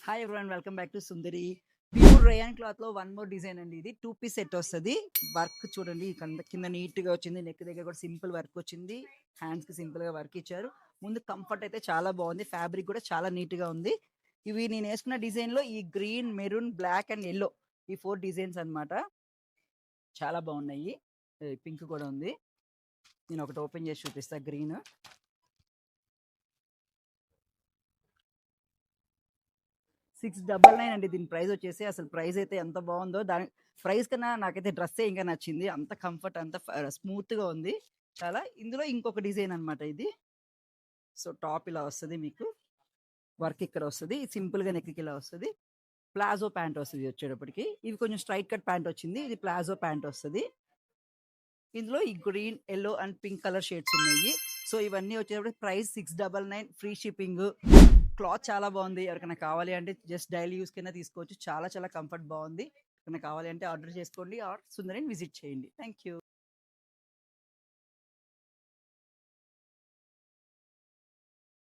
Hi everyone, welcome back to Sundari. Pure rayon cloth లో one more design అండి. ఇది 2 piece set వస్తుంది. Work చూడండి, కింద నీట్ గా వచ్చింది. నెక్ దగ్గర కూడా సింపుల్ వర్క్ వచ్చింది. హ్యాండ్స్ కి సింపుల్ గా వర్క్ ఇచ్చారు. ముందు కంఫర్ట్ అయితే చాలా బాగుంది. ఫ్యాబ్రిక్ కూడా చాలా నీట్ గా ఉంది. ఇవి నేను వేసుకున్న డిజైన్ లో ఈ green, maroon, black and yellow, ఈ 4 డిజైన్స్ అన్నమాట. చాలా బాగున్నాయి. పింక్ కూడా ఉంది. నేను ఒకటి ఓపెన్ చేసి చూపిస్తా. గ్రీన్ 699 అండి. దీని ప్రైస్ వచ్చేసి, అసలు ప్రైస్ అయితే ఎంత బాగుందో, దాని ప్రైస్ కన్నా నాకైతే డ్రెస్సే ఇంకా నచ్చింది. అంత కంఫర్ట్, అంత స్మూత్ గా ఉంది చాలా. ఇందులో ఇంకొక డిజైన్ అన్నమాట ఇది. సో టాప్ ఇలా వస్తుంది, మీకు వర్క్ ఇక్కడ వస్తుంది. సింపుల్ గా నెక్ ఇలా వస్తుంది. ప్లాజో ప్యాంట్ వస్తుంది వచ్చేటప్పటికి. ఇది కొంచెం స్ట్రైట్ కట్ ప్యాంట్ వచ్చింది. ఇది ప్లాజో ప్యాంట్ వస్తుంది. ఇందులో ఈ green, yellow and pink colour shades ఉన్నాయి. సో ఇవన్నీ వచ్చేటప్పుడు ప్రైస్ 699, ఫ్రీ షిప్పింగ్. క్లాత్ చాలా బాగుంది. ఎవరికైనా కావాలి అంటే జస్ట్ డైలీ యూస్ కింద తీసుకోవచ్చు. చాలా చాలా కంఫర్ట్ బాగుంది. ఎవరికైనా కావాలి అంటే ఆర్డర్ చేసుకోండి, ఆర్ సుందరిని విజిట్ చేయండి. Thank you.